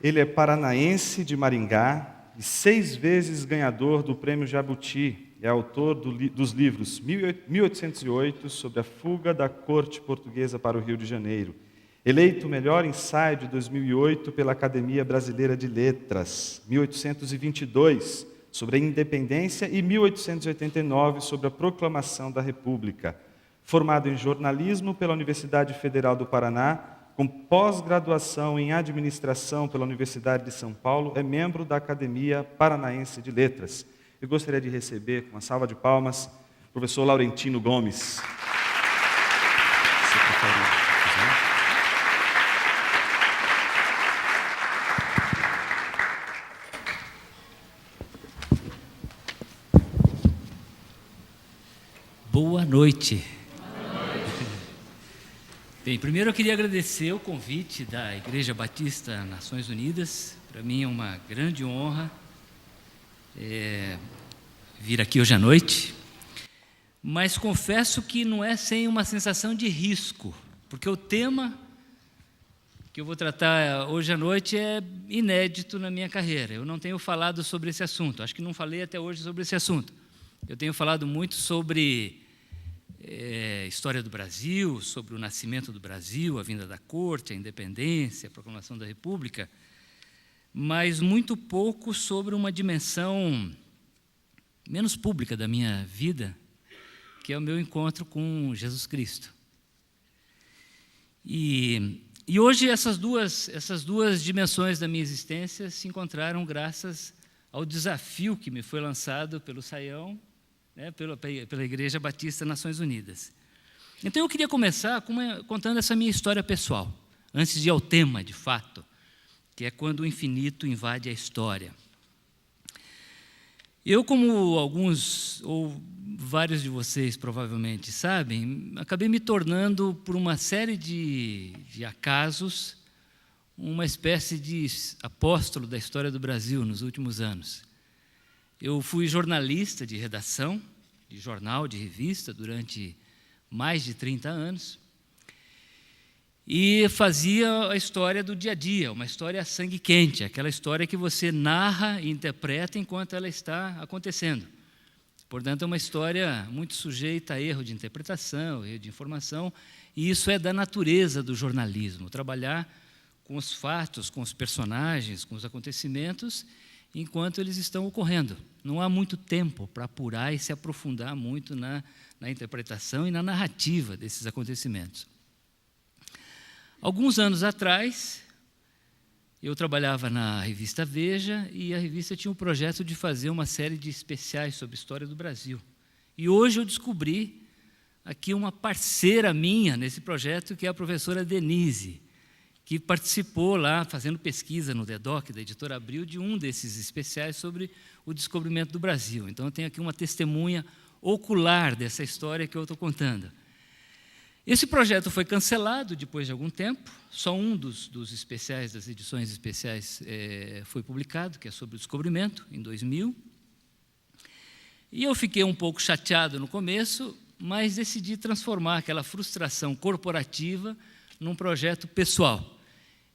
Ele é paranaense de Maringá e 6 vezes ganhador do Prêmio Jabuti. É autor dos livros 1808, sobre a fuga da corte portuguesa para o Rio de Janeiro. Eleito o melhor ensaio de 2008 pela Academia Brasileira de Letras. 1822, sobre a independência, e 1889, sobre a proclamação da República. Formado em jornalismo pela Universidade Federal do Paraná, com pós-graduação em administração pela Universidade de São Paulo, é membro da Academia Paranaense de Letras. Eu gostaria de receber, com uma salva de palmas, o professor Laurentino Gomes. Boa noite. Bem, primeiro eu queria agradecer o convite da Igreja Batista Nações Unidas. Para mim é uma grande honra vir aqui hoje à noite, mas confesso que não é sem uma sensação de risco, porque o tema que eu vou tratar hoje à noite é inédito na minha carreira. Eu não tenho falado sobre esse assunto, acho que não falei até hoje sobre esse assunto. Eu tenho falado muito sobre história do Brasil, sobre o nascimento do Brasil, a vinda da corte, a independência, a proclamação da República, mas muito pouco sobre uma dimensão menos pública da minha vida, que é o meu encontro com Jesus Cristo. E hoje essas duas dimensões da minha existência se encontraram graças ao desafio que me foi lançado pelo Saião, pela Igreja Batista Nações Unidas. Então eu queria começar contando essa minha história pessoal, antes de ir ao tema de fato, que é quando o infinito invade a história. Eu, como alguns ou vários de vocês provavelmente sabem, acabei me tornando, por uma série de acasos, uma espécie de apóstolo da história do Brasil nos últimos anos. Eu fui jornalista de redação, de jornal, de revista, durante mais de 30 anos, e fazia a história do dia a dia, uma história a sangue quente, aquela história que você narra e interpreta enquanto ela está acontecendo. Portanto, é uma história muito sujeita a erro de interpretação, erro de informação, e isso é da natureza do jornalismo, trabalhar com os fatos, com os personagens, com os acontecimentos, enquanto eles estão ocorrendo. Não há muito tempo para apurar e se aprofundar muito na interpretação e na narrativa desses acontecimentos. Alguns anos atrás, eu trabalhava na revista Veja, e a revista tinha um projeto de fazer uma série de especiais sobre a história do Brasil. E hoje eu descobri aqui uma parceira minha nesse projeto, que é a professora Denise, que participou lá, fazendo pesquisa no DEDOC, da Editora Abril, de um desses especiais sobre o descobrimento do Brasil. Então, eu tenho aqui uma testemunha ocular dessa história que eu estou contando. Esse projeto foi cancelado depois de algum tempo, só um dos especiais, das edições especiais, foi publicado, que é sobre o descobrimento, em 2000. E eu fiquei um pouco chateado no começo, mas decidi transformar aquela frustração corporativa num projeto pessoal.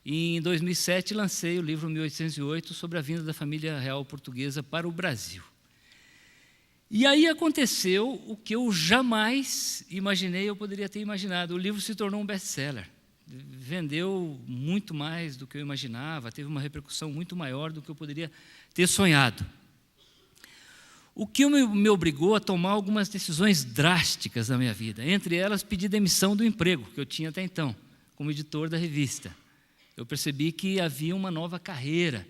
E, em 2007, lancei o livro 1808, sobre a vinda da família real portuguesa para o Brasil. E aí aconteceu o que eu jamais imaginei, eu poderia ter imaginado. O livro se tornou um best-seller. Vendeu muito mais do que eu imaginava, teve uma repercussão muito maior do que eu poderia ter sonhado. O que me obrigou a tomar algumas decisões drásticas na minha vida, entre elas pedir demissão do emprego que eu tinha até então, como editor da revista. Eu percebi que havia uma nova carreira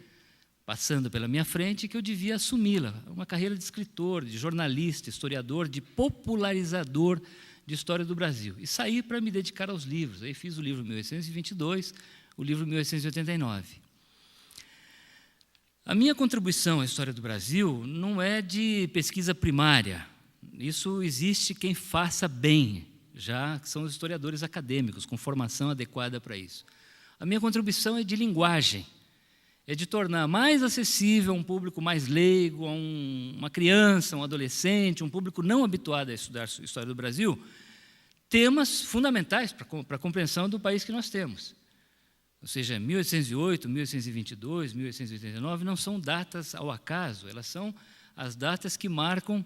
passando pela minha frente e que eu devia assumi-la, uma carreira de escritor, de jornalista, historiador, de popularizador de história do Brasil. E saí para me dedicar aos livros. Aí fiz o livro 1822, o livro 1889. A minha contribuição à história do Brasil não é de pesquisa primária. Isso existe quem faça bem, já que são os historiadores acadêmicos, com formação adequada para isso. A minha contribuição é de linguagem, é de tornar mais acessível a um público mais leigo, a uma criança, um adolescente, um público não habituado a estudar a história do Brasil, temas fundamentais para a compreensão do país que nós temos. ou seja, 1808, 1822, 1889, não são datas ao acaso, elas são as datas que marcam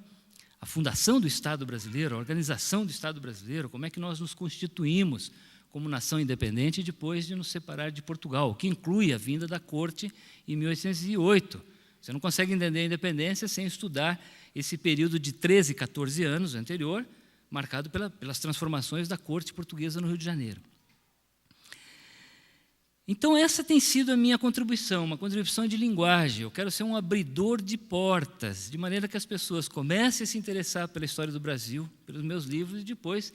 a fundação do Estado brasileiro, a organização do Estado brasileiro, como é que nós nos constituímos como nação independente depois de nos separar de Portugal, o que inclui a vinda da corte em 1808. Você não consegue entender a independência sem estudar esse período de 13, 14 anos anterior, marcado pelas transformações da corte portuguesa no Rio de Janeiro. Então, essa tem sido a minha contribuição, uma contribuição de linguagem. Eu quero ser um abridor de portas, de maneira que as pessoas comecem a se interessar pela história do Brasil, pelos meus livros, e depois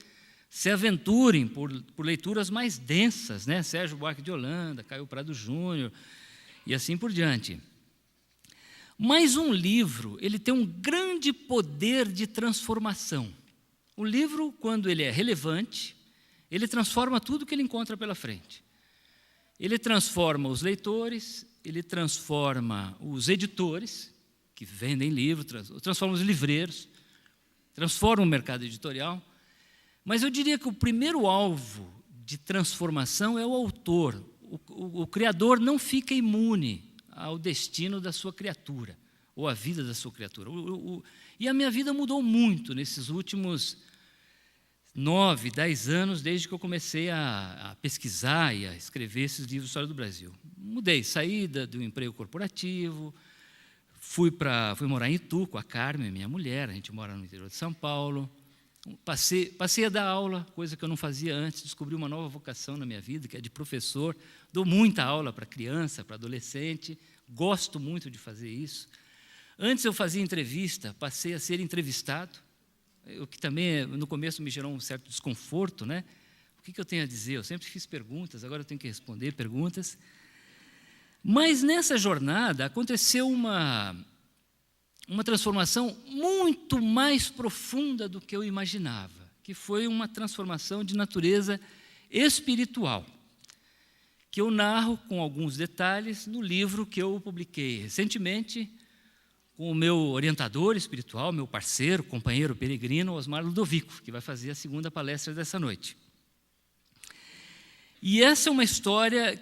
se aventurem por leituras mais densas, né? Sérgio Buarque de Holanda, Caio Prado Júnior, e assim por diante. Mas um livro, ele tem um grande poder de transformação. O livro, quando ele é relevante, ele transforma tudo que ele encontra pela frente. Ele transforma os leitores, ele transforma os editores, que vendem livros, transforma os livreiros, transforma o mercado editorial. Mas eu diria que o primeiro alvo de transformação é o autor. O criador não fica imune ao destino da sua criatura, ou à vida da sua criatura. E a minha vida mudou muito nesses últimos 9, 10 anos, desde que eu comecei a pesquisar e a escrever esses livros de história do Brasil. Mudei, saí do emprego corporativo, fui morar em Itu com a Carmen, minha mulher, a gente mora no interior de São Paulo. Passei a dar aula, coisa que eu não fazia antes, descobri uma nova vocação na minha vida, que é de professor. Dou muita aula para criança, para adolescente, gosto muito de fazer isso. Antes eu fazia entrevista, passei a ser entrevistado, o que também no começo me gerou um certo desconforto, né? O que eu tenho a dizer? Eu sempre fiz perguntas, agora eu tenho que responder perguntas. Mas nessa jornada aconteceu uma transformação muito mais profunda do que eu imaginava, que foi uma transformação de natureza espiritual, que eu narro com alguns detalhes no livro que eu publiquei recentemente com o meu orientador espiritual, meu parceiro, companheiro peregrino, Osmar Ludovico, que vai fazer a segunda palestra dessa noite. E essa é uma história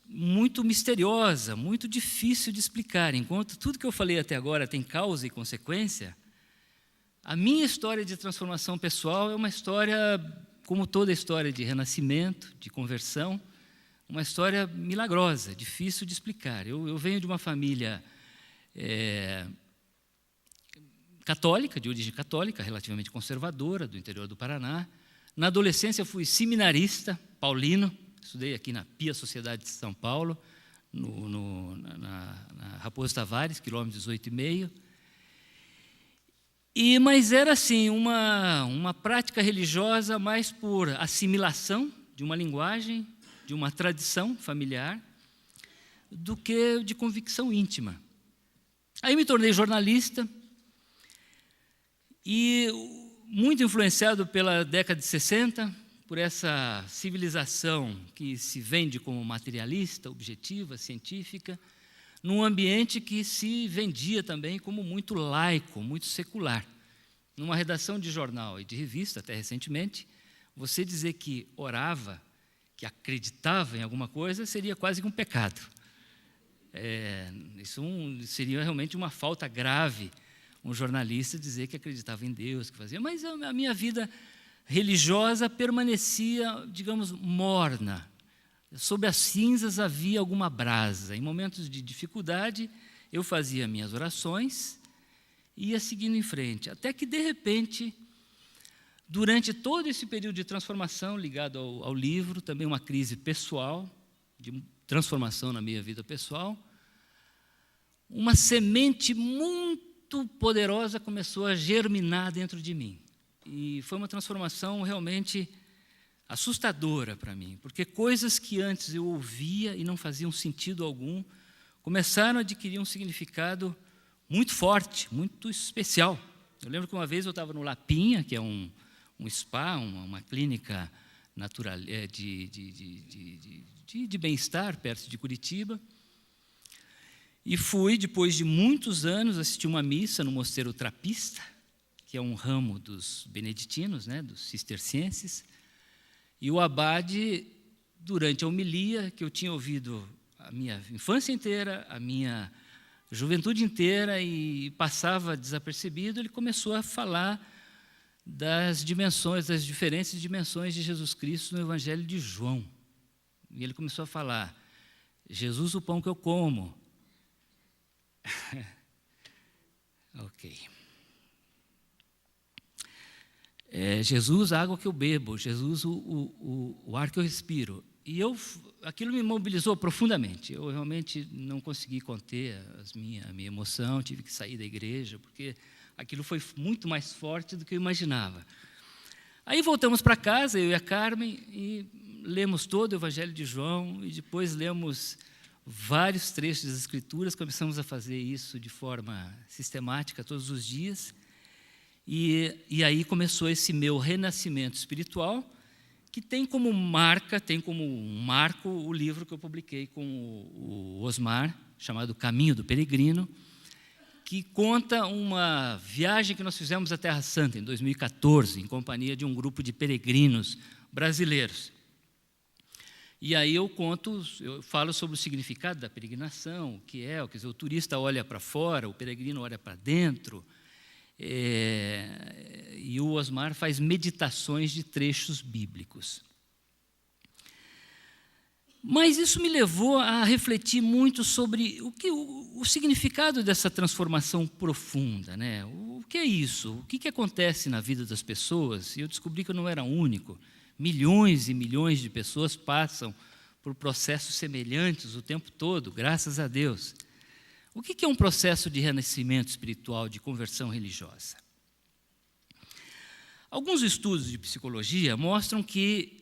muito misteriosa, muito difícil de explicar. Enquanto tudo que eu falei até agora tem causa e consequência, a minha história de transformação pessoal é uma história, como toda história de renascimento, de conversão, uma história milagrosa, difícil de explicar. Eu venho de uma família católica, de origem católica, relativamente conservadora, do interior do Paraná. Na adolescência fui seminarista paulino, estudei aqui na Pia Sociedade de São Paulo, na Raposo Tavares, quilômetro 18,5. Mas era assim, uma prática religiosa mais por assimilação de uma linguagem, de uma tradição familiar, do que de convicção íntima. Aí me tornei jornalista e muito influenciado pela década de 60, por essa civilização que se vende como materialista, objetiva, científica, num ambiente que se vendia também como muito laico, muito secular. Numa redação de jornal e de revista, até recentemente, você dizer que orava, que acreditava em alguma coisa, seria quase que um pecado. Isso seria realmente uma falta grave, um jornalista dizer que acreditava em Deus, que fazia. Mas a minha vida religiosa permanecia, digamos, morna. Sob as cinzas havia alguma brasa. Em momentos de dificuldade, eu fazia minhas orações e ia seguindo em frente. Até que, de repente, durante todo esse período de transformação ligado ao livro, também uma crise pessoal, de transformação na minha vida pessoal, uma semente muito poderosa começou a germinar dentro de mim. E foi uma transformação realmente assustadora para mim, porque coisas que antes eu ouvia e não faziam sentido algum, começaram a adquirir um significado muito forte, muito especial. Eu lembro que uma vez eu estava no Lapinha, que é um spa, uma clínica natural, de bem-estar, perto de Curitiba, e fui, depois de muitos anos, assistir uma missa no Mosteiro Trapista, que é um ramo dos beneditinos, né, dos cistercienses, e o abade durante a homilia, que eu tinha ouvido a minha infância inteira, a minha juventude inteira, e passava desapercebido, ele começou a falar das diferentes dimensões de Jesus Cristo no Evangelho de João. E ele começou a falar: Jesus, o pão que eu como. Ok. Jesus, a água que eu bebo. Jesus, o ar que eu respiro. E aquilo me mobilizou profundamente. Eu realmente não consegui conter a minha emoção, tive que sair da igreja, porque aquilo foi muito mais forte do que eu imaginava. Aí voltamos para casa, eu e a Carmen, e lemos todo o Evangelho de João, e depois lemos vários trechos das Escrituras, começamos a fazer isso de forma sistemática todos os dias, e aí começou esse meu renascimento espiritual, que tem como um marco o livro que eu publiquei com o Osmar, chamado Caminho do Peregrino, que conta uma viagem que nós fizemos à Terra Santa em 2014, em companhia de um grupo de peregrinos brasileiros. E aí eu falo sobre o significado da peregrinação, quer dizer, o turista olha para fora, o peregrino olha para dentro, e o Osmar faz meditações de trechos bíblicos. Mas isso me levou a refletir muito sobre o significado dessa transformação profunda, né? O que é isso? O que acontece na vida das pessoas? E eu descobri que eu não era único. Milhões e milhões de pessoas passam por processos semelhantes o tempo todo, graças a Deus. O que é um processo de renascimento espiritual, de conversão religiosa? Alguns estudos de psicologia mostram que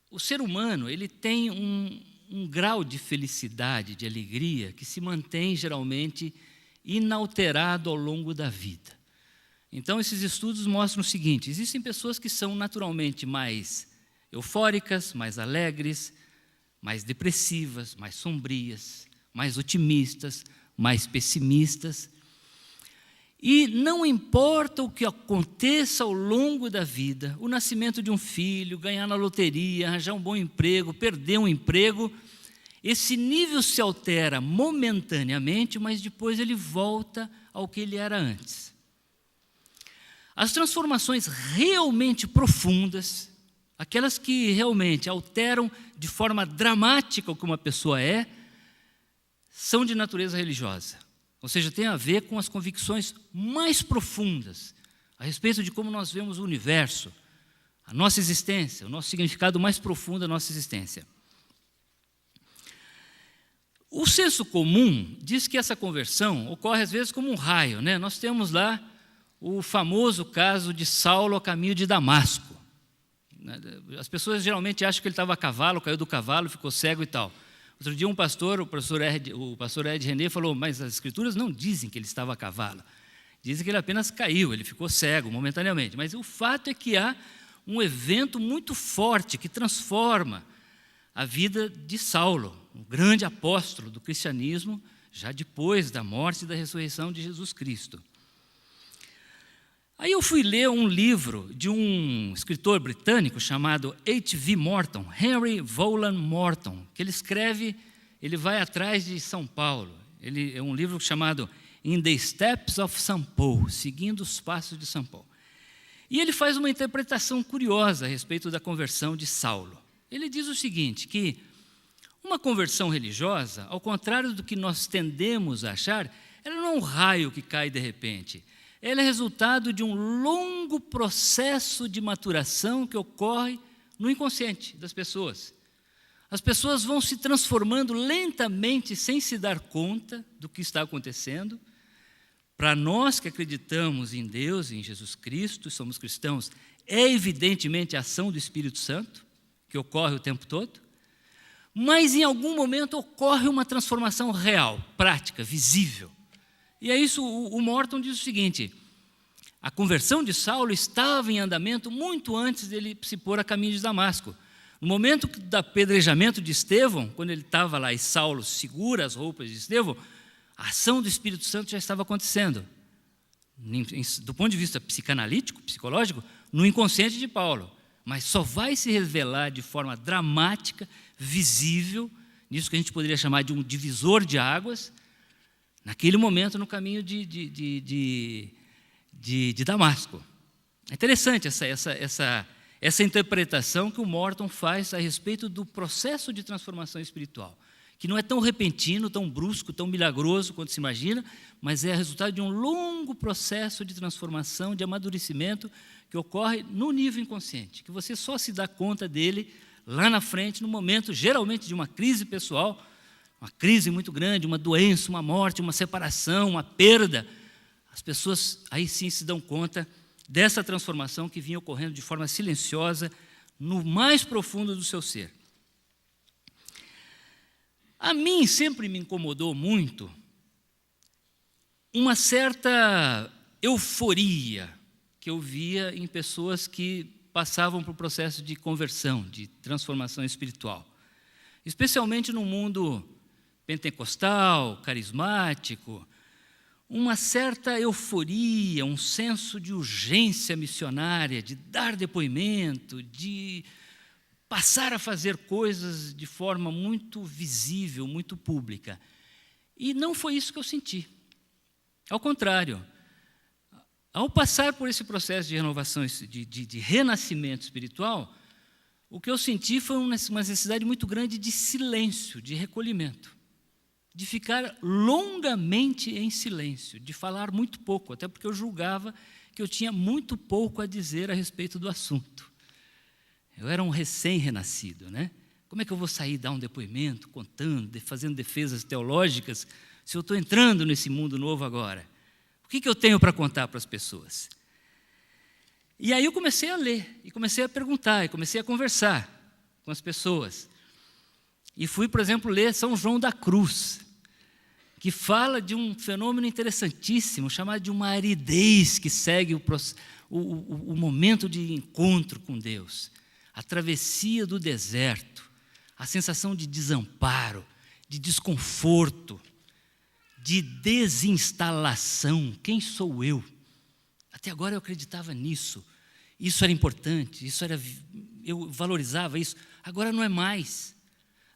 o ser humano ele tem um grau de felicidade, de alegria, que se mantém geralmente inalterado ao longo da vida. Então, esses estudos mostram o seguinte: existem pessoas que são naturalmente mais eufóricas, mais alegres, mais depressivas, mais sombrias, mais otimistas, mais pessimistas. E não importa o que aconteça ao longo da vida, o nascimento de um filho, ganhar na loteria, arranjar um bom emprego, perder um emprego, esse nível se altera momentaneamente, mas depois ele volta ao que ele era antes. As transformações realmente profundas, aquelas que realmente alteram de forma dramática o que uma pessoa é, são de natureza religiosa. Ou seja, tem a ver com as convicções mais profundas a respeito de como nós vemos o universo, a nossa existência, o nosso significado mais profundo da nossa existência. O senso comum diz que essa conversão ocorre às vezes como um raio, né? Nós temos lá o famoso caso de Saulo a caminho de Damasco. As pessoas geralmente acham que ele estava a cavalo, caiu do cavalo, ficou cego e tal. Outro dia o pastor Ed René falou: mas as escrituras não dizem que ele estava a cavalo, dizem que ele apenas caiu, ele ficou cego momentaneamente. Mas o fato é que há um evento muito forte que transforma a vida de Saulo, um grande apóstolo do cristianismo, já depois da morte e da ressurreição de Jesus Cristo. Aí eu fui ler um livro de um escritor britânico chamado H.V. Morton, Henry Vowland Morton, que ele vai atrás de São Paulo. Ele é um livro chamado In the Steps of St. Paul, seguindo os passos de São Paulo. E ele faz uma interpretação curiosa a respeito da conversão de Saulo. Ele diz o seguinte, que uma conversão religiosa, ao contrário do que nós tendemos a achar, ela não é um raio que cai de repente. Ela é resultado de um longo processo de maturação que ocorre no inconsciente das pessoas. As pessoas vão se transformando lentamente, sem se dar conta do que está acontecendo. Para nós que acreditamos em Deus, em Jesus Cristo, somos cristãos, é evidentemente a ação do Espírito Santo, que ocorre o tempo todo, mas em algum momento ocorre uma transformação real, prática, visível. E é isso, o Morton diz o seguinte: a conversão de Saulo estava em andamento muito antes dele se pôr a caminho de Damasco. No momento do apedrejamento de Estevão, quando ele estava lá e Saulo segura as roupas de Estevão, a ação do Espírito Santo já estava acontecendo. Do ponto de vista psicanalítico, psicológico, no inconsciente de Paulo. mas só vai se revelar de forma dramática, visível, nisso que a gente poderia chamar de um divisor de águas, naquele momento no caminho de Damasco. É interessante essa interpretação que o Morton faz a respeito do processo de transformação espiritual, que não é tão repentino, tão brusco, tão milagroso quanto se imagina, mas é resultado de um longo processo de transformação, de amadurecimento, que ocorre no nível inconsciente, que você só se dá conta dele lá na frente, no momento, geralmente, de uma crise pessoal, uma crise muito grande, uma doença, uma morte, uma separação, uma perda. As pessoas aí sim se dão conta dessa transformação que vinha ocorrendo de forma silenciosa no mais profundo do seu ser. A mim sempre me incomodou muito uma certa euforia que eu via em pessoas que passavam por processo de conversão, de transformação espiritual. Especialmente no mundo pentecostal, carismático, uma certa euforia, um senso de urgência missionária, de dar depoimento, de passar a fazer coisas de forma muito visível, muito pública. E não foi isso que eu senti. Ao contrário, ao passar por esse processo de renovação, de renascimento espiritual, o que eu senti foi uma necessidade muito grande de silêncio, de recolhimento, de ficar longamente em silêncio, de falar muito pouco, até porque eu julgava que eu tinha muito pouco a dizer a respeito do assunto. Eu era um recém-renascido, né? Como é que eu vou sair dar um depoimento, contando, fazendo defesas teológicas, se eu estou entrando nesse mundo novo agora? O que eu tenho para contar para as pessoas? E aí eu comecei a ler, e comecei a perguntar, e comecei a conversar com as pessoas. E fui, por exemplo, ler São João da Cruz, que fala de um fenômeno interessantíssimo, chamado de uma aridez que segue o momento de encontro com Deus, a travessia do deserto, a sensação de desamparo, de desconforto, de desinstalação. Quem sou eu? Até agora eu acreditava nisso, isso era importante, eu valorizava isso, agora não é mais.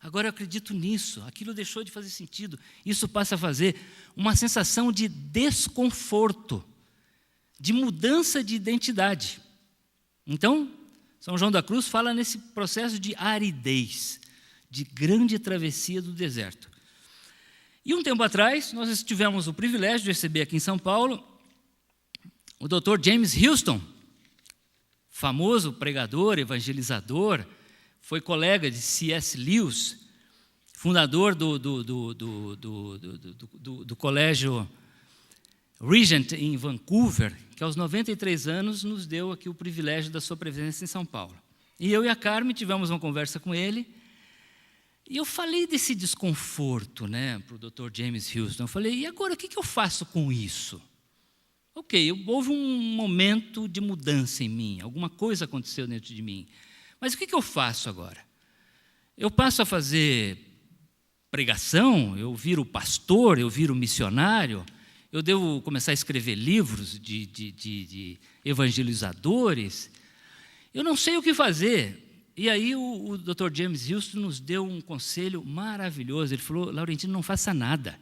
Agora eu acredito nisso, aquilo deixou de fazer sentido, isso passa a fazer uma sensação de desconforto, de mudança de identidade. Então, São João da Cruz fala nesse processo de aridez, de grande travessia do deserto. E um tempo atrás, nós tivemos o privilégio de receber aqui em São Paulo o Dr. James Houston, famoso pregador, evangelizador, foi colega de C.S. Lewis, fundador do colégio Regent em Vancouver, que aos 93 anos nos deu aqui o privilégio da sua presença em São Paulo. E eu e a Carmen tivemos uma conversa com ele, e eu falei desse desconforto, né, para o Dr. James Houston. Eu falei, e agora o que eu faço com isso? Ok, houve um momento de mudança em mim, alguma coisa aconteceu dentro de mim. Mas o que eu faço agora? Eu passo a fazer pregação, eu viro pastor, eu viro missionário, eu devo começar a escrever livros de evangelizadores. Eu não sei o que fazer. E aí o Dr. James Houston nos deu um conselho maravilhoso. Ele falou, Laurentino, não faça nada.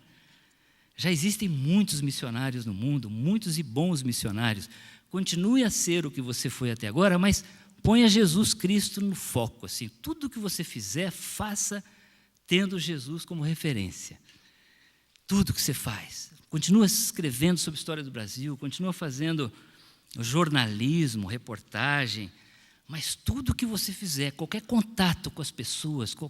Já existem muitos missionários no mundo, muitos e bons missionários. Continue a ser o que você foi até agora, mas ponha Jesus Cristo no foco. Assim, tudo que você fizer, faça tendo Jesus como referência. Tudo que você faz. Continua escrevendo sobre a história do Brasil, continua fazendo jornalismo, reportagem, mas tudo que você fizer, qualquer contato com as pessoas, com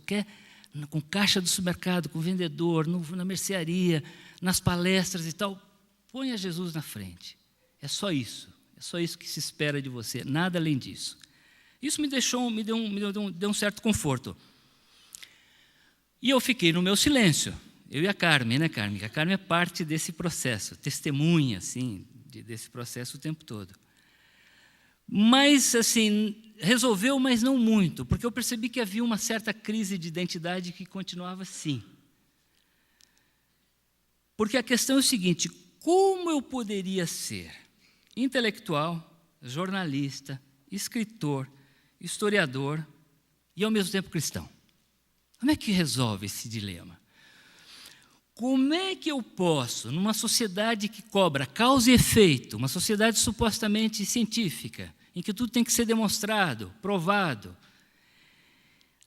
caixa do supermercado, com vendedor, na mercearia, nas palestras e tal, ponha Jesus na frente. É só isso que se espera de você, nada além disso. Isso me deu um certo conforto. E eu fiquei no meu silêncio, eu e a Carmen, né, Carmen? A Carmen é parte desse processo, testemunha, assim, desse processo o tempo todo. Mas, assim, resolveu, mas não muito, porque eu percebi que havia uma certa crise de identidade que continuava assim. Porque a questão é o seguinte, como eu poderia ser intelectual, jornalista, escritor, historiador e, ao mesmo tempo, cristão. Como é que resolve esse dilema? Como é que eu posso, numa sociedade que cobra causa e efeito, uma sociedade supostamente científica, em que tudo tem que ser demonstrado, provado,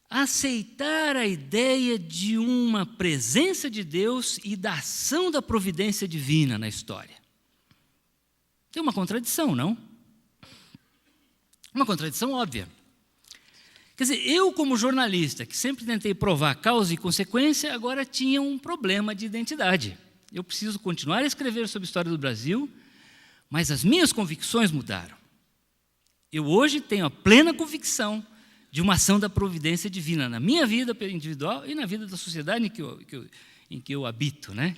aceitar a ideia de uma presença de Deus e da ação da providência divina na história? Tem uma contradição, não? Uma contradição óbvia. Quer dizer, eu, como jornalista, que sempre tentei provar causa e consequência, agora tinha um problema de identidade. Eu preciso continuar a escrever sobre a história do Brasil, mas as minhas convicções mudaram. Eu hoje tenho a plena convicção de uma ação da providência divina na minha vida individual e na vida da sociedade em que eu habito, né?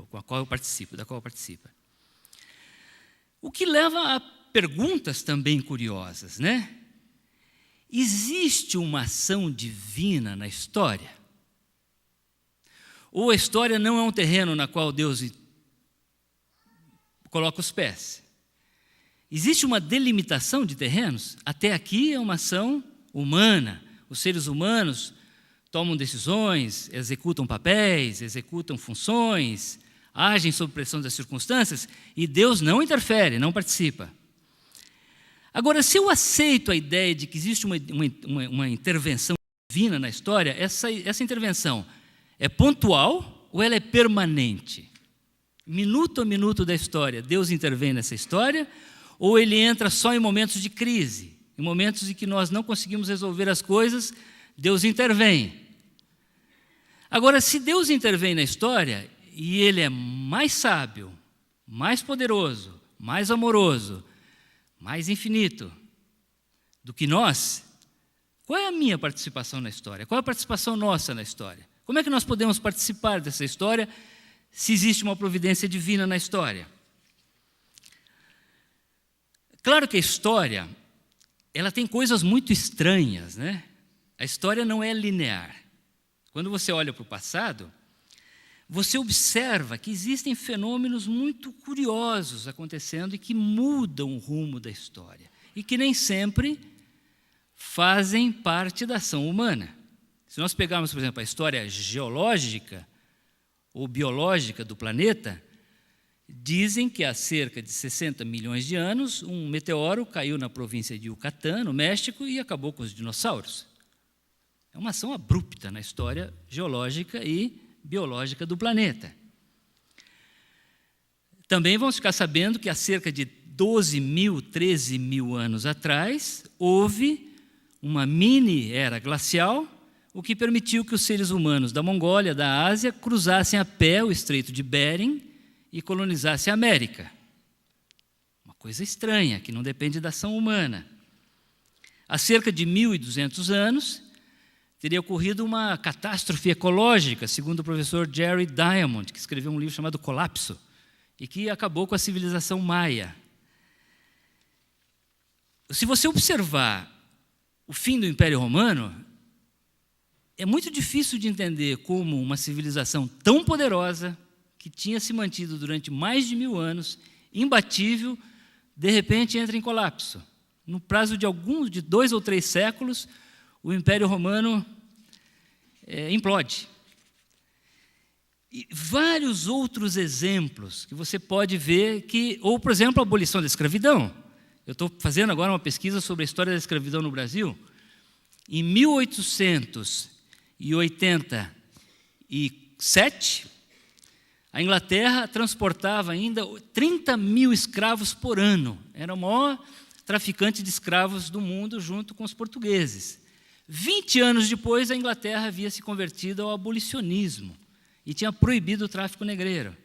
Com a qual eu participo, da qual eu participo. O que leva a perguntas também curiosas, né? Existe uma ação divina na história? Ou a história não é um terreno na qual Deus coloca os pés? Existe uma delimitação de terrenos? Até aqui é uma ação humana. Os seres humanos tomam decisões, executam papéis, executam funções, agem sob pressão das circunstâncias e Deus não interfere, não participa. Agora, se eu aceito a ideia de que existe uma intervenção divina na história, essa intervenção é pontual ou ela é permanente? Minuto a minuto da história, Deus intervém nessa história, ou ele entra só em momentos de crise, em momentos em que nós não conseguimos resolver as coisas, Deus intervém. Agora, se Deus intervém na história, e ele é mais sábio, mais poderoso, mais amoroso, mais infinito do que nós, qual é a minha participação na história? Qual é a participação nossa na história? Como é que nós podemos participar dessa história se existe uma providência divina na história? Claro que a história, ela tem coisas muito estranhas, né? A história não é linear. Quando você olha para o passado, você observa que existem fenômenos muito curiosos acontecendo e que mudam o rumo da história e que nem sempre fazem parte da ação humana. Se nós pegarmos, por exemplo, a história geológica ou biológica do planeta, dizem que há cerca de 60 milhões de anos, um meteoro caiu na província de Yucatán, no México, e acabou com os dinossauros. É uma ação abrupta na história geológica e biológica do planeta. Também vamos ficar sabendo que há cerca de 12 mil, 13 mil anos atrás, houve uma mini-era glacial, o que permitiu que os seres humanos da Mongólia, da Ásia, cruzassem a pé o Estreito de Bering e colonizassem a América. Uma coisa estranha, que não depende da ação humana. Há cerca de 1.200 anos, teria ocorrido uma catástrofe ecológica, segundo o professor Jerry Diamond, que escreveu um livro chamado Colapso, e que acabou com a civilização maia. Se você observar o fim do Império Romano, é muito difícil de entender como uma civilização tão poderosa, que tinha se mantido durante mais de 1000 anos, imbatível, de repente entra em colapso. No prazo de 2 ou 3 séculos, o Império Romano implode. E vários outros exemplos que você pode ver ou, por exemplo, a abolição da escravidão. Eu estou fazendo agora uma pesquisa sobre a história da escravidão no Brasil. Em 1887, a Inglaterra transportava ainda 30 mil escravos por ano. Era o maior traficante de escravos do mundo, junto com os portugueses. 20 anos depois, a Inglaterra havia se convertido ao abolicionismo e tinha proibido o tráfico negreiro.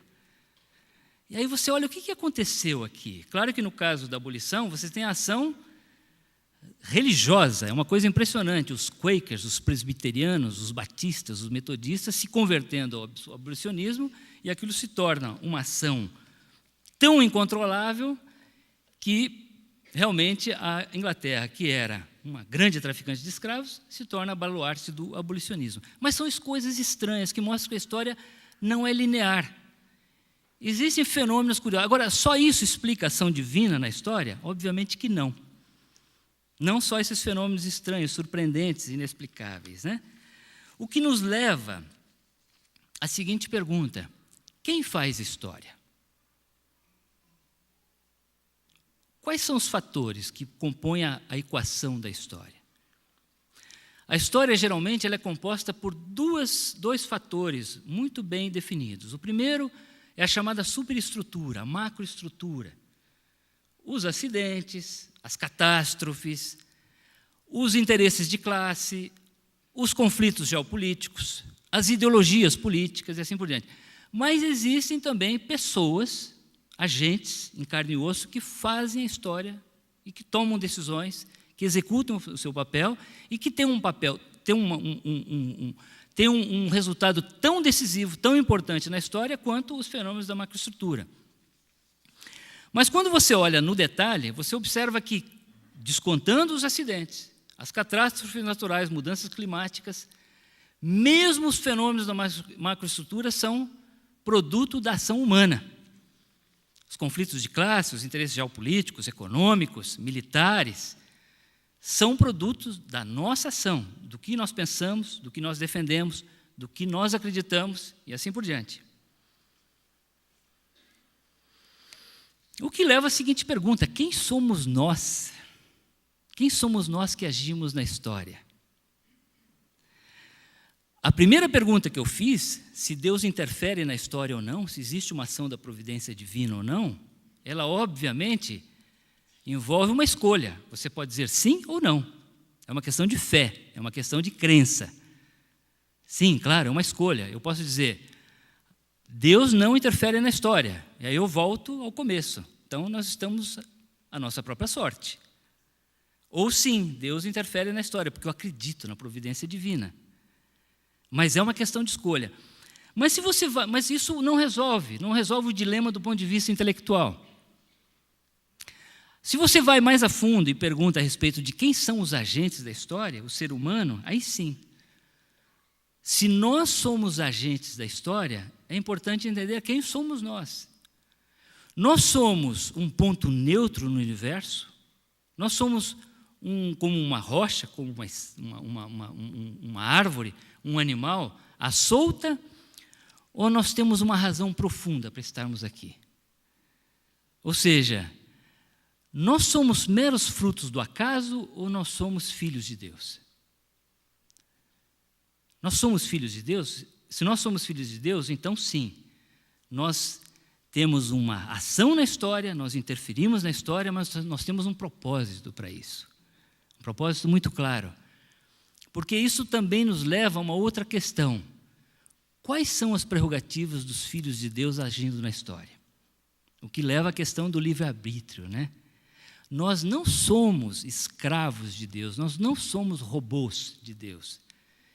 E aí você olha o que aconteceu aqui. Claro que no caso da abolição, você tem a ação religiosa, é uma coisa impressionante. Os Quakers, os presbiterianos, os batistas, os metodistas se convertendo ao abolicionismo, e aquilo se torna uma ação tão incontrolável que realmente a Inglaterra, que era uma grande traficante de escravos, se torna a baluarte do abolicionismo. Mas são as coisas estranhas que mostram que a história não é linear. Existem fenômenos curiosos. Agora, só isso explica a ação divina na história? Obviamente que não. Não só esses fenômenos estranhos, surpreendentes, inexplicáveis, né? O que nos leva à seguinte pergunta: quem faz história? Quais são os fatores que compõem a equação da história? A história, geralmente, ela é composta por dois fatores muito bem definidos. O primeiro é a chamada superestrutura, a macroestrutura. Os acidentes, as catástrofes, os interesses de classe, os conflitos geopolíticos, as ideologias políticas e assim por diante. Mas existem também pessoas, agentes em carne e osso, que fazem a história e que tomam decisões, que executam o seu papel e que têm um papel, têm um resultado tão decisivo, tão importante na história quanto os fenômenos da macroestrutura. Mas quando você olha no detalhe, você observa que, descontando os acidentes, as catástrofes naturais, mudanças climáticas, mesmo os fenômenos da macroestrutura são produto da ação humana. Os conflitos de classe, os interesses geopolíticos, econômicos, militares, são produtos da nossa ação, do que nós pensamos, do que nós defendemos, do que nós acreditamos e assim por diante. O que leva à seguinte pergunta: quem somos nós? Quem somos nós que agimos na história? A primeira pergunta que eu fiz, se Deus interfere na história ou não, se existe uma ação da providência divina ou não, ela obviamente envolve uma escolha. Você pode dizer sim ou não. É uma questão de fé, é uma questão de crença. Sim, claro, é uma escolha. Eu posso dizer, Deus não interfere na história. E aí eu volto ao começo. Então nós estamos à nossa própria sorte. Ou sim, Deus interfere na história, porque eu acredito na providência divina. Mas é uma questão de escolha. Mas isso não resolve o dilema do ponto de vista intelectual. Se você vai mais a fundo e pergunta a respeito de quem são os agentes da história, o ser humano, aí sim. Se nós somos agentes da história, é importante entender quem somos nós. Nós somos um ponto neutro no universo? Nós somos como uma rocha, como uma árvore, um animal, à solta? Ou nós temos uma razão profunda para estarmos aqui? Ou seja, nós somos meros frutos do acaso ou nós somos filhos de Deus? Nós somos filhos de Deus? Se nós somos filhos de Deus, então sim, nós temos uma ação na história, nós interferimos na história, mas nós temos um propósito para isso. Um propósito muito claro. Porque isso também nos leva a uma outra questão. Quais são as prerrogativas dos filhos de Deus agindo na história? O que leva à questão do livre-arbítrio, né? Nós não somos escravos de Deus, nós não somos robôs de Deus,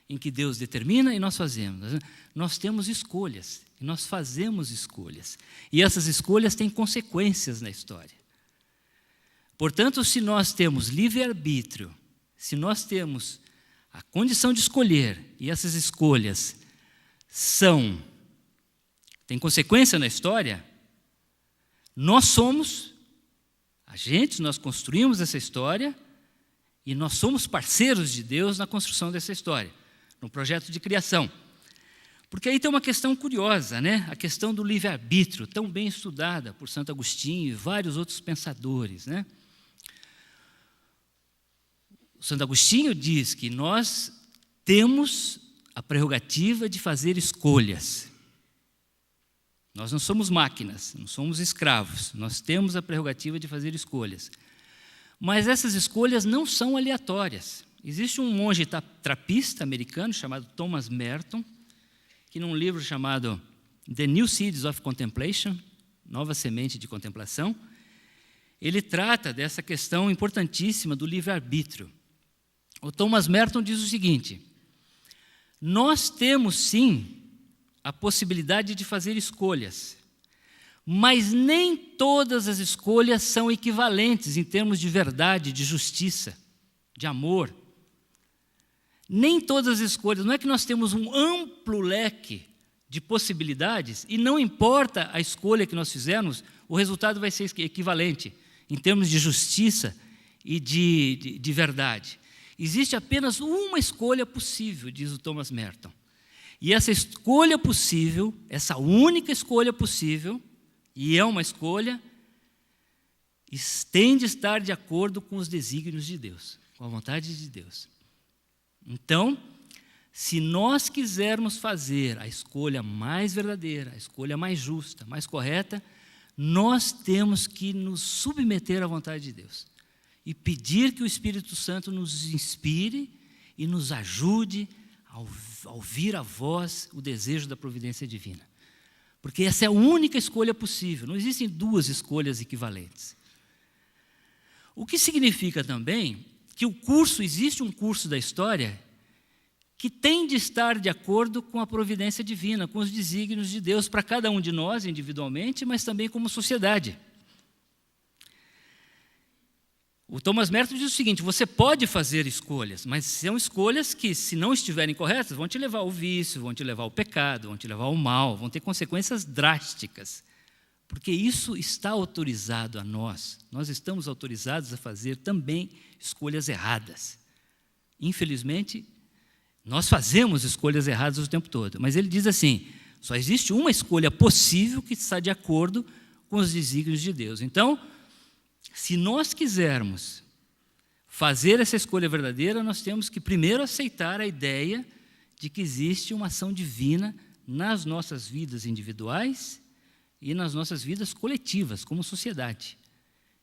em que Deus determina e nós fazemos. Nós temos escolhas, e nós fazemos escolhas. E essas escolhas têm consequências na história. Portanto, se nós temos livre-arbítrio, se nós temos a condição de escolher, e essas escolhas têm consequência na história, nós somos agentes, nós construímos essa história e nós somos parceiros de Deus na construção dessa história, no projeto de criação. Porque aí tem uma questão curiosa, né? A questão do livre-arbítrio, tão bem estudada por Santo Agostinho e vários outros pensadores, né? O Santo Agostinho diz que nós temos a prerrogativa de fazer escolhas. Nós não somos máquinas, não somos escravos, nós temos a prerrogativa de fazer escolhas. Mas essas escolhas não são aleatórias. Existe um monge trapista americano chamado Thomas Merton, que num livro chamado The New Seeds of Contemplation, Nova Semente de Contemplação, ele trata dessa questão importantíssima do livre-arbítrio. O Thomas Merton diz o seguinte: nós temos sim a possibilidade de fazer escolhas, mas nem todas as escolhas são equivalentes em termos de verdade, de justiça, de amor. Nem todas as escolhas, não é que nós temos um amplo leque de possibilidades e não importa a escolha que nós fizermos, o resultado vai ser equivalente em termos de justiça, e de verdade. Existe apenas uma escolha possível, diz o Thomas Merton. E essa escolha possível, essa única escolha possível, e é uma escolha, tem de estar de acordo com os desígnios de Deus, com a vontade de Deus. Então, se nós quisermos fazer a escolha mais verdadeira, a escolha mais justa, mais correta, nós temos que nos submeter à vontade de Deus e pedir que o Espírito Santo nos inspire e nos ajude a ouvir a voz, o desejo da providência divina. Porque essa é a única escolha possível, não existem duas escolhas equivalentes. O que significa também que existe um curso da história que tem de estar de acordo com a providência divina, com os desígnios de Deus para cada um de nós individualmente, mas também como sociedade. O Thomas Merton diz o seguinte: você pode fazer escolhas, mas são escolhas que, se não estiverem corretas, vão te levar ao vício, vão te levar ao pecado, vão te levar ao mal, vão ter consequências drásticas. Porque isso está autorizado a nós. Nós estamos autorizados a fazer também escolhas erradas. Infelizmente, nós fazemos escolhas erradas o tempo todo. Mas ele diz assim: só existe uma escolha possível que está de acordo com os desígnios de Deus. Então, se nós quisermos fazer essa escolha verdadeira, nós temos que primeiro aceitar a ideia de que existe uma ação divina nas nossas vidas individuais e nas nossas vidas coletivas, como sociedade.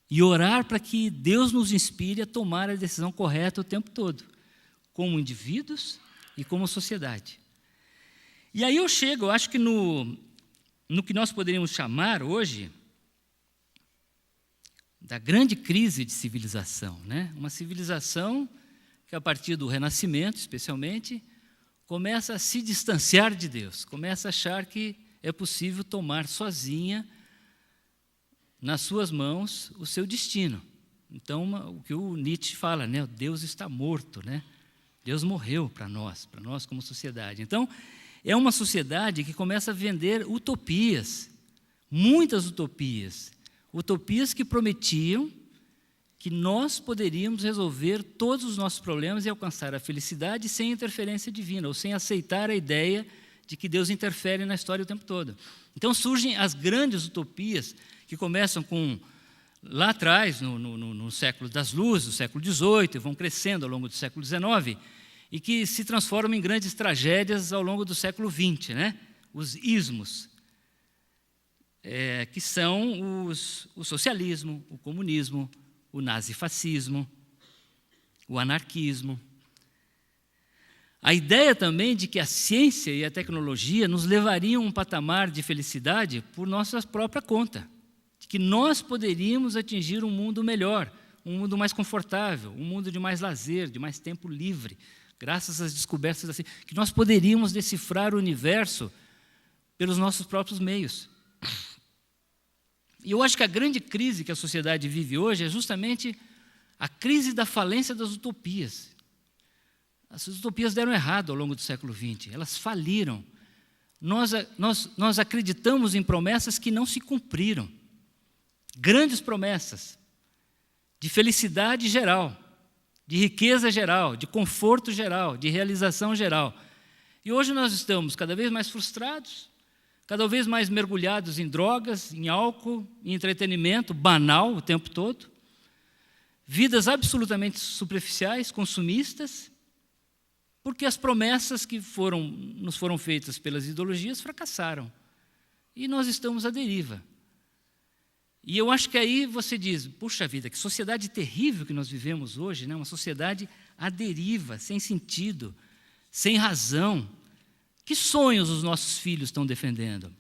E orar para que Deus nos inspire a tomar a decisão correta o tempo todo, como indivíduos e como sociedade. E aí eu acho que no que nós poderíamos chamar hoje da grande crise de civilização, né? Uma civilização que, a partir do Renascimento, especialmente, começa a se distanciar de Deus, começa a achar que é possível tomar sozinha, nas suas mãos, o seu destino. Então, o que o Nietzsche fala, né? Deus está morto, né? Deus morreu para nós como sociedade. Então, é uma sociedade que começa a vender utopias, muitas utopias que prometiam que nós poderíamos resolver todos os nossos problemas e alcançar a felicidade sem interferência divina, ou sem aceitar a ideia de que Deus interfere na história o tempo todo. Então surgem as grandes utopias que começam lá atrás, no século das luzes, no século XVIII, e vão crescendo ao longo do século XIX, e que se transformam em grandes tragédias ao longo do século XX, né? Os ismos, que são o socialismo, o comunismo, o nazifascismo, o anarquismo. A ideia também de que a ciência e a tecnologia nos levariam a um patamar de felicidade por nossa própria conta, de que nós poderíamos atingir um mundo melhor, um mundo mais confortável, um mundo de mais lazer, de mais tempo livre, graças às descobertas assim, que nós poderíamos decifrar o universo pelos nossos próprios meios. E eu acho que a grande crise que a sociedade vive hoje é justamente a crise da falência das utopias. As utopias deram errado ao longo do século XX, elas faliram. Nós acreditamos em promessas que não se cumpriram. Grandes promessas de felicidade geral, de riqueza geral, de conforto geral, de realização geral. E hoje nós estamos cada vez mais frustrados, cada vez mais mergulhados em drogas, em álcool, em entretenimento banal o tempo todo, vidas absolutamente superficiais, consumistas, porque as promessas que nos foram feitas pelas ideologias fracassaram. E nós estamos à deriva. E eu acho que aí você diz, puxa vida, que sociedade terrível que nós vivemos hoje, né? Uma sociedade à deriva, sem sentido, sem razão. Que sonhos os nossos filhos estão defendendo?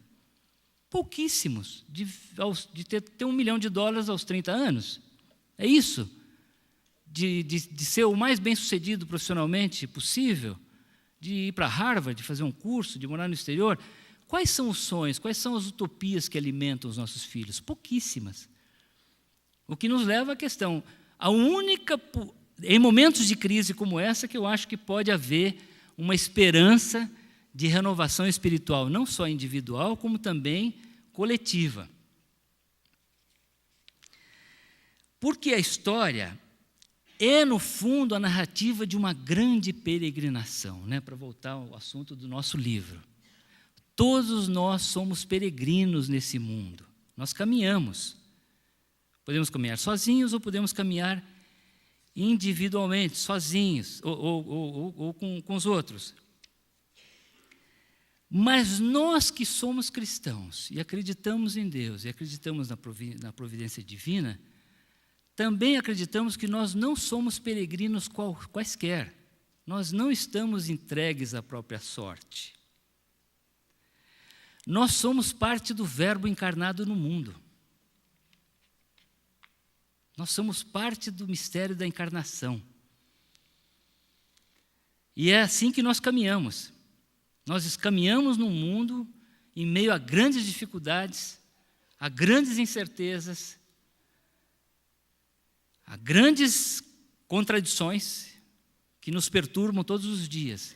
Pouquíssimos, de ter $1 milhão aos 30 anos. É isso? De ser o mais bem-sucedido profissionalmente possível, de ir para Harvard, de fazer um curso, de morar no exterior. Quais são os sonhos, quais são as utopias que alimentam os nossos filhos? Pouquíssimas. O que nos leva à questão, em momentos de crise como essa, que eu acho que pode haver uma esperança de renovação espiritual, não só individual, como também coletiva. Porque a história é, no fundo, a narrativa de uma grande peregrinação, né? Para voltar ao assunto do nosso livro. Todos nós somos peregrinos nesse mundo. Nós caminhamos. Podemos caminhar sozinhos ou podemos caminhar individualmente, sozinhos ou com os outros. Mas nós que somos cristãos e acreditamos em Deus e acreditamos na providência divina, também acreditamos que nós não somos peregrinos quaisquer. Nós não estamos entregues à própria sorte. Nós somos parte do Verbo encarnado no mundo. Nós somos parte do mistério da encarnação. E é assim que nós caminhamos. Nós caminhamos num mundo em meio a grandes dificuldades, a grandes incertezas, a grandes contradições que nos perturbam todos os dias.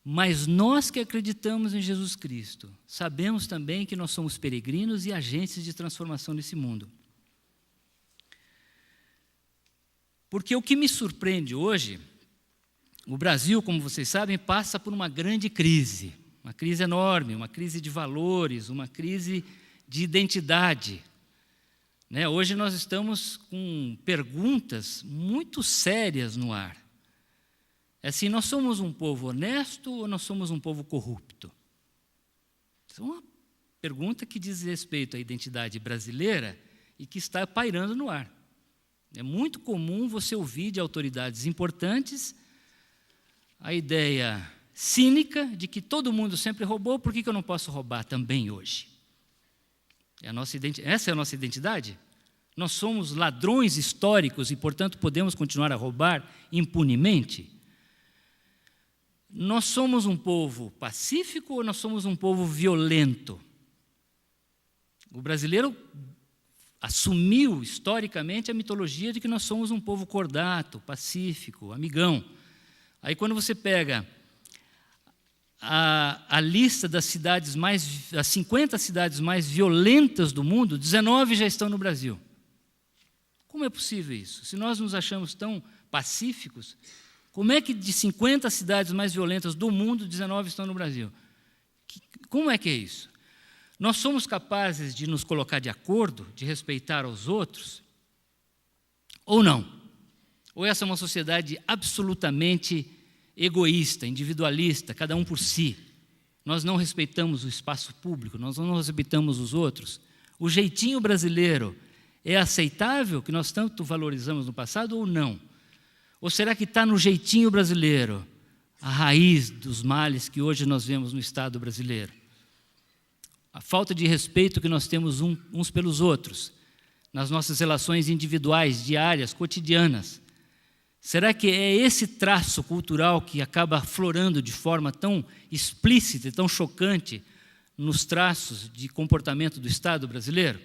Mas nós que acreditamos em Jesus Cristo, sabemos também que nós somos peregrinos e agentes de transformação nesse mundo. Porque o que me surpreende hoje, o Brasil, como vocês sabem, passa por uma grande crise, uma crise enorme, uma crise de valores, uma crise de identidade. Né? Hoje nós estamos com perguntas muito sérias no ar. É assim, nós somos um povo honesto ou nós somos um povo corrupto? Essa é uma pergunta que diz respeito à identidade brasileira e que está pairando no ar. É muito comum você ouvir de autoridades importantes a ideia cínica de que todo mundo sempre roubou, por que eu não posso roubar também hoje? Essa é a nossa identidade? Nós somos ladrões históricos e, portanto, podemos continuar a roubar impunemente? Nós somos um povo pacífico ou nós somos um povo violento? O brasileiro assumiu historicamente a mitologia de que nós somos um povo cordato, pacífico, amigão. Aí quando você pega a lista das 50 cidades mais violentas do mundo, 19 já estão no Brasil. Como é possível isso? Se nós nos achamos tão pacíficos, como é que de 50 cidades mais violentas do mundo, 19 estão no Brasil? Como é que é isso? Nós somos capazes de nos colocar de acordo, de respeitar aos outros? Ou não? Ou essa é uma sociedade absolutamente egoísta, individualista, cada um por si? Nós não respeitamos o espaço público, nós não respeitamos os outros. O jeitinho brasileiro é aceitável, que nós tanto valorizamos no passado, ou não? Ou será que está no jeitinho brasileiro a raiz dos males que hoje nós vemos no Estado brasileiro? A falta de respeito que nós temos uns pelos outros, nas nossas relações individuais, diárias, cotidianas. Será que é esse traço cultural que acaba aflorando de forma tão explícita e tão chocante nos traços de comportamento do Estado brasileiro?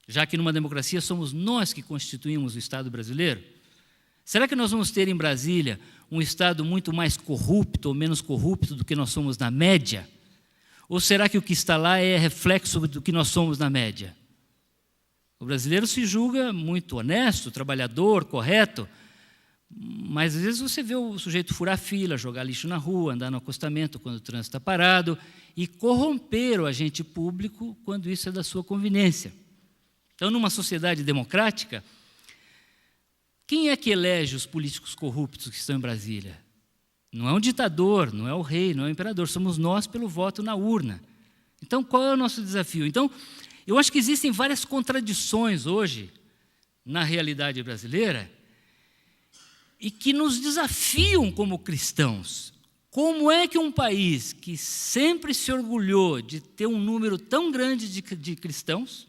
Já que numa democracia somos nós que constituímos o Estado brasileiro? Será que nós vamos ter em Brasília um Estado muito mais corrupto ou menos corrupto do que nós somos na média? Ou será que o que está lá é reflexo do que nós somos na média? O brasileiro se julga muito honesto, trabalhador, correto, mas às vezes você vê o sujeito furar fila, jogar lixo na rua, andar no acostamento quando o trânsito está parado e corromper o agente público quando isso é da sua conveniência. Então, numa sociedade democrática, quem é que elege os políticos corruptos que estão em Brasília? Não é um ditador, não é o rei, não é o imperador, somos nós pelo voto na urna. Então, qual é o nosso desafio? Então, eu acho que existem várias contradições hoje na realidade brasileira e que nos desafiam como cristãos. Como é que um país que sempre se orgulhou de ter um número tão grande de cristãos,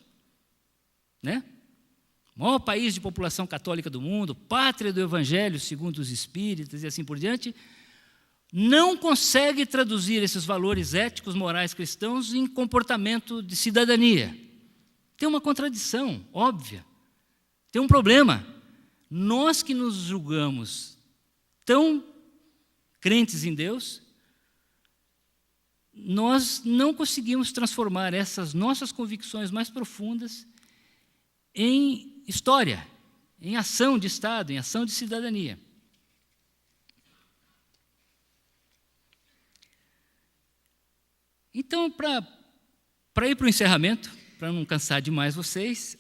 né? O maior país de população católica do mundo, pátria do Evangelho segundo os espíritas e assim por diante, não consegue traduzir esses valores éticos, morais cristãos em comportamento de cidadania. Tem uma contradição óbvia, tem um problema. Nós que nos julgamos tão crentes em Deus, nós não conseguimos transformar essas nossas convicções mais profundas em história, em ação de Estado, em ação de cidadania. Então, para ir para o encerramento, para não cansar demais vocês,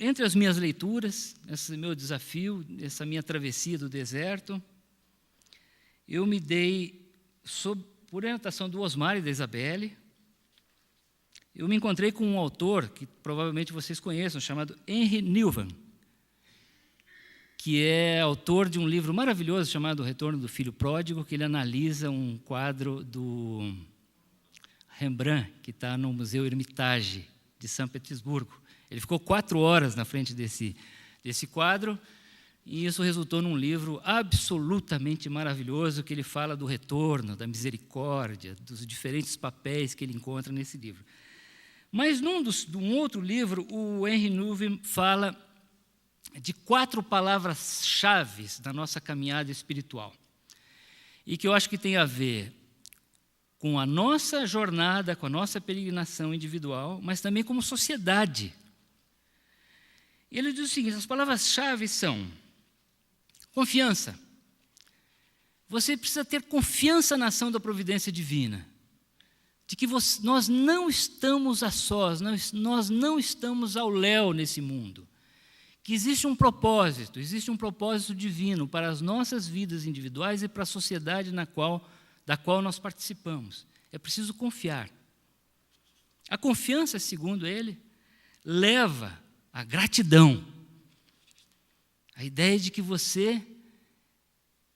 entre as minhas leituras, esse meu desafio, essa minha travessia do deserto, eu me dei, por orientação do Osmar e da Isabelle, eu me encontrei com um autor que provavelmente vocês conheçam, chamado Henry Newman, que é autor de um livro maravilhoso chamado O Retorno do Filho Pródigo, que ele analisa um quadro do Rembrandt, que está no Museu Hermitage de São Petersburgo. Ele ficou 4 horas na frente desse quadro, e isso resultou num livro absolutamente maravilhoso, que ele fala do retorno, da misericórdia, dos diferentes papéis que ele encontra nesse livro. Mas num outro livro, o Henry Newman fala de 4 palavras-chave da nossa caminhada espiritual, e que eu acho que tem a ver com a nossa jornada, com a nossa peregrinação individual, mas também como sociedade. Ele diz o seguinte: as palavras-chave são confiança. Você precisa ter confiança na ação da providência divina, de que nós não estamos a sós, nós não estamos ao léu nesse mundo, que existe um propósito divino para as nossas vidas individuais e para a sociedade da qual nós participamos. É preciso confiar. A confiança, segundo ele, leva à gratidão. A ideia de que você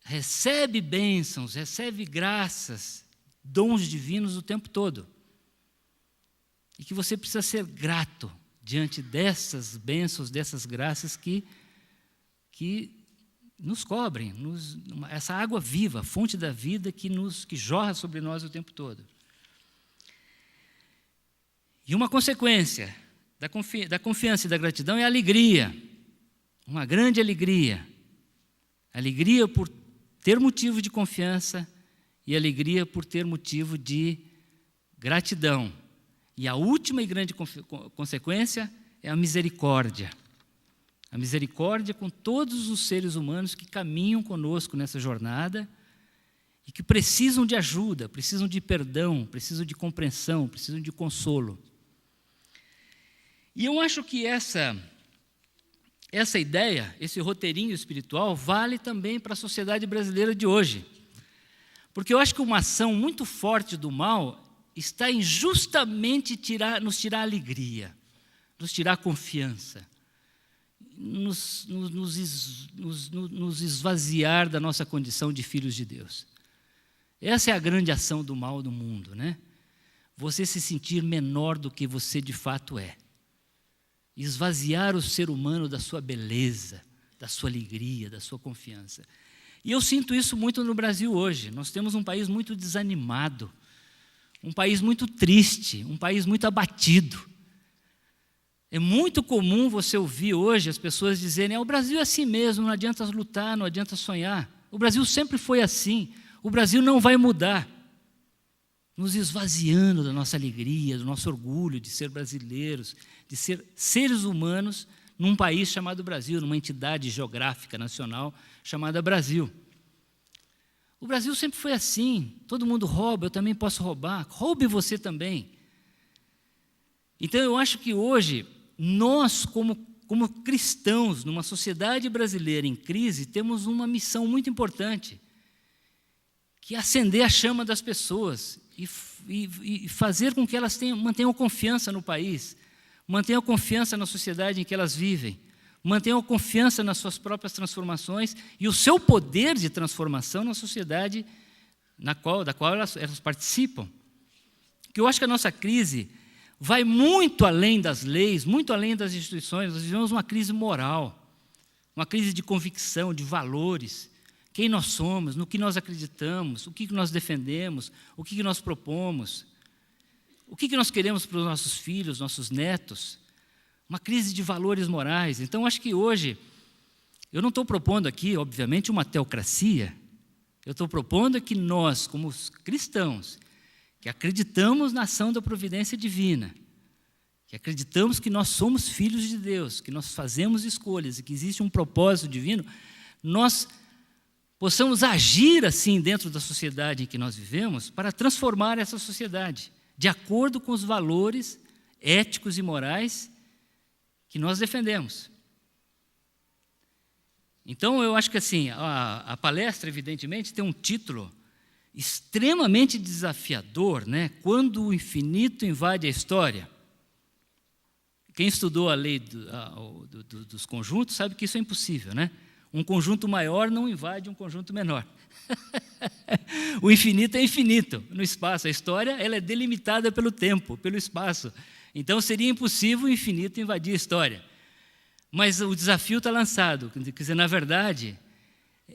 recebe bênçãos, recebe graças, dons divinos o tempo todo. E que você precisa ser grato diante dessas bênçãos, dessas graças que nos cobrem, essa água viva, a fonte da vida que jorra sobre nós o tempo todo. E uma consequência da confiança e da gratidão é a alegria, uma grande alegria. Alegria por ter motivo de confiança e alegria por ter motivo de gratidão. E a última e grande consequência é a misericórdia. A misericórdia com todos os seres humanos que caminham conosco nessa jornada e que precisam de ajuda, precisam de perdão, precisam de compreensão, precisam de consolo. E eu acho que essa ideia, esse roteirinho espiritual, vale também para a sociedade brasileira de hoje. Porque eu acho que uma ação muito forte do mal está em justamente nos tirar a alegria, nos tirar a confiança, nos esvaziar da nossa condição de filhos de Deus. Essa é a grande ação do mal no mundo, né? Você se sentir menor do que você de fato é. Esvaziar o ser humano da sua beleza, da sua alegria, da sua confiança. E eu sinto isso muito no Brasil hoje. Nós temos um país muito desanimado, um país muito triste, um país muito abatido. É muito comum você ouvir hoje as pessoas dizerem: o Brasil é assim mesmo, não adianta lutar, não adianta sonhar. O Brasil sempre foi assim, o Brasil não vai mudar. Nos esvaziando da nossa alegria, do nosso orgulho de ser brasileiros, de ser seres humanos num país chamado Brasil, numa entidade geográfica nacional chamada Brasil. O Brasil sempre foi assim, todo mundo rouba, eu também posso roubar, roube você também. Então eu acho que hoje, nós como cristãos, numa sociedade brasileira em crise, temos uma missão muito importante, que é acender a chama das pessoas e fazer com que elas mantenham confiança no país, mantenham confiança na sociedade em que elas vivem, mantenham confiança nas suas próprias transformações e o seu poder de transformação na sociedade da qual elas participam. Porque eu acho que a nossa crise vai muito além das leis, muito além das instituições. Nós vivemos uma crise moral, uma crise de convicção, de valores. Quem nós somos, no que nós acreditamos, o que nós defendemos, o que nós propomos, o que nós queremos para os nossos filhos, nossos netos. Uma crise de valores morais. Então, acho que hoje, eu não estou propondo aqui, obviamente, uma teocracia. Eu estou propondo que nós, como cristãos, que acreditamos na ação da providência divina, que acreditamos que nós somos filhos de Deus, que nós fazemos escolhas e que existe um propósito divino, nós possamos agir assim dentro da sociedade em que nós vivemos para transformar essa sociedade de acordo com os valores éticos e morais que nós defendemos. Então, eu acho que assim, a palestra, evidentemente, tem um título extremamente desafiador, né? Quando o infinito invade a história. Quem estudou a lei dos conjuntos sabe que isso é impossível, né? Um conjunto maior não invade um conjunto menor. O infinito é infinito no espaço. A história ela é delimitada pelo tempo, pelo espaço. Então, seria impossível o infinito invadir a história. Mas o desafio está lançado. Quer dizer, na verdade,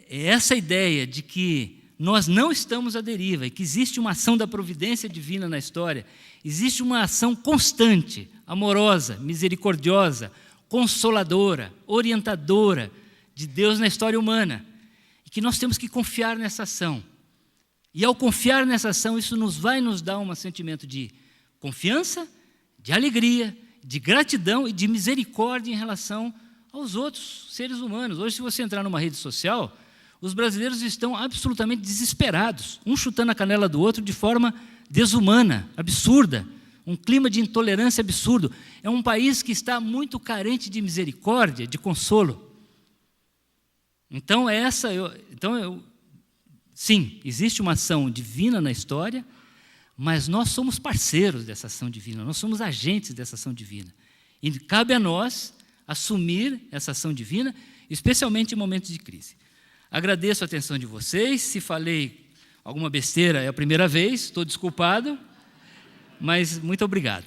é essa ideia de que nós não estamos à deriva e que existe uma ação da providência divina na história, existe uma ação constante, amorosa, misericordiosa, consoladora, orientadora de Deus na história humana, e que nós temos que confiar nessa ação. E ao confiar nessa ação, isso vai nos dar um sentimento de confiança, de alegria, de gratidão e de misericórdia em relação aos outros seres humanos. Hoje, se você entrar numa rede social, os brasileiros estão absolutamente desesperados, um chutando a canela do outro de forma desumana, absurda, um clima de intolerância absurdo. É um país que está muito carente de misericórdia, de consolo. Então, sim, existe uma ação divina na história, mas nós somos parceiros dessa ação divina, nós somos agentes dessa ação divina. E cabe a nós assumir essa ação divina, especialmente em momentos de crise. Agradeço a atenção de vocês. Se falei alguma besteira, é a primeira vez, estou desculpado, mas muito obrigado.